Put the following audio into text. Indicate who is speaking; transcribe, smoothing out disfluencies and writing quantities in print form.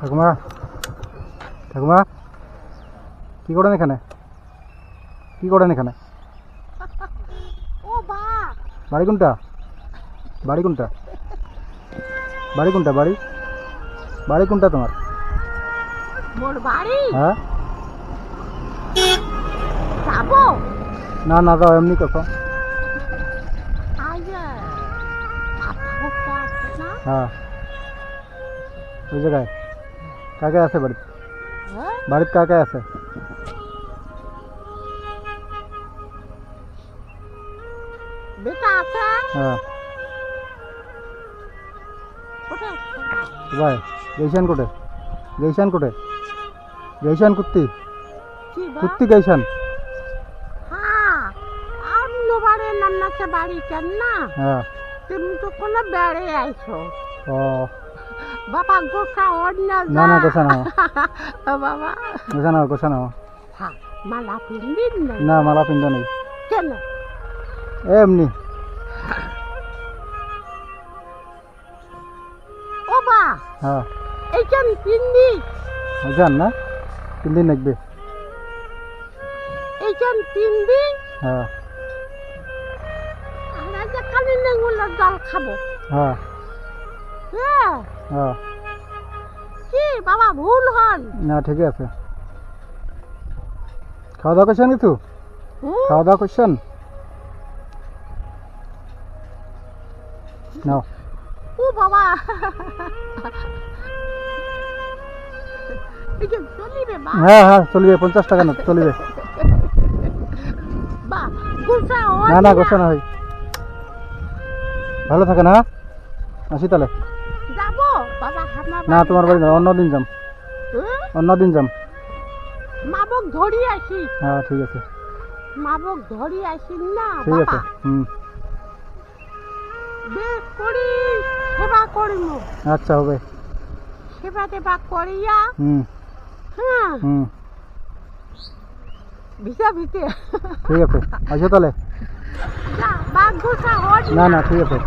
Speaker 1: ঠাকুমা ঠাকুমা কি করেন এখানে? কি করেন এখানে?
Speaker 2: ও বা
Speaker 1: বাড়ি কোনটা? বাড়ি কোনটা? বাড়ি কোনটা? বাড়ি বাড়ি কোনটা তোমার?
Speaker 2: মোর বাড়ি
Speaker 1: হ্যাঁ
Speaker 2: যাবো
Speaker 1: না না যাও এমনি কথা।
Speaker 2: আজ আঠা করতে আসছে না
Speaker 1: হ্যাঁ ওই জায়গায় কাকে আছে বাড়িতে?
Speaker 2: হ্যাঁ?
Speaker 1: বাড়িতে কাকে আছে?
Speaker 2: বেটা আছে
Speaker 1: হ্যাঁ
Speaker 2: কোথায়
Speaker 1: ভাই গেইশান কোটে? গেইশান কোটে? গেইশান কুত্তি
Speaker 2: কি বা
Speaker 1: কুত্তি গেইশান?
Speaker 2: হ্যাঁ আর নোবারে নান্নাকে বাড়ি কেন না
Speaker 1: হ্যাঁ
Speaker 2: তুমি তো কোনো বেড়ে আইছো
Speaker 1: ও
Speaker 2: বাবা গোসা অন্য
Speaker 1: না না গোসা না
Speaker 2: বাবা
Speaker 1: গোসা না গোসা না
Speaker 2: হ্যাঁ মালা পিন্দিন না
Speaker 1: না মালা পিন্ধা নেই
Speaker 2: কেন
Speaker 1: এমনি
Speaker 2: ও বা
Speaker 1: হ্যাঁ
Speaker 2: এইখান পিন্দি
Speaker 1: যান না পিন্দিন নাকবে
Speaker 2: এইখান পিন্দি
Speaker 1: হ্যাঁ
Speaker 2: আমরা যে কালি নেগুলোর জল খাবো
Speaker 1: হ্যাঁ
Speaker 2: হ্যাঁ
Speaker 1: হ্যাঁ
Speaker 2: কি বাবা ভুল হন
Speaker 1: না ঠিকই আছে। খাওয়া দাওয়া করছেন কিছু? খাওয়া দাওয়া করছেন? নাও
Speaker 2: ও বাবা এই যে চলিবে বা
Speaker 1: হ্যাঁ হ্যাঁ চলবে 50 টাকা না চলবে
Speaker 2: বা গোসা
Speaker 1: না না গোসা না ভাই ভালো থাকে না আসি তাহলে।
Speaker 2: যাবো বাবা হামা
Speaker 1: না তোমার বাড়ি না অন্যদিন যাম অন্যদিন যাম।
Speaker 2: মাবক ধরি আসি
Speaker 1: হ্যাঁ ঠিক আছে
Speaker 2: মাবক ধরি আসি না
Speaker 1: ঠিক আছে
Speaker 2: বাবা
Speaker 1: হুম
Speaker 2: বেশ করি সেবা করিম
Speaker 1: আচ্ছা হবে
Speaker 2: সেবা টেবা করিয়া
Speaker 1: হুম
Speaker 2: হ্যাঁ
Speaker 1: হুম
Speaker 2: ভিসা ভিতে
Speaker 1: ঠিক আছে আসো তাহলে।
Speaker 2: বাঘ গোসা হন
Speaker 1: না না ঠিক আছে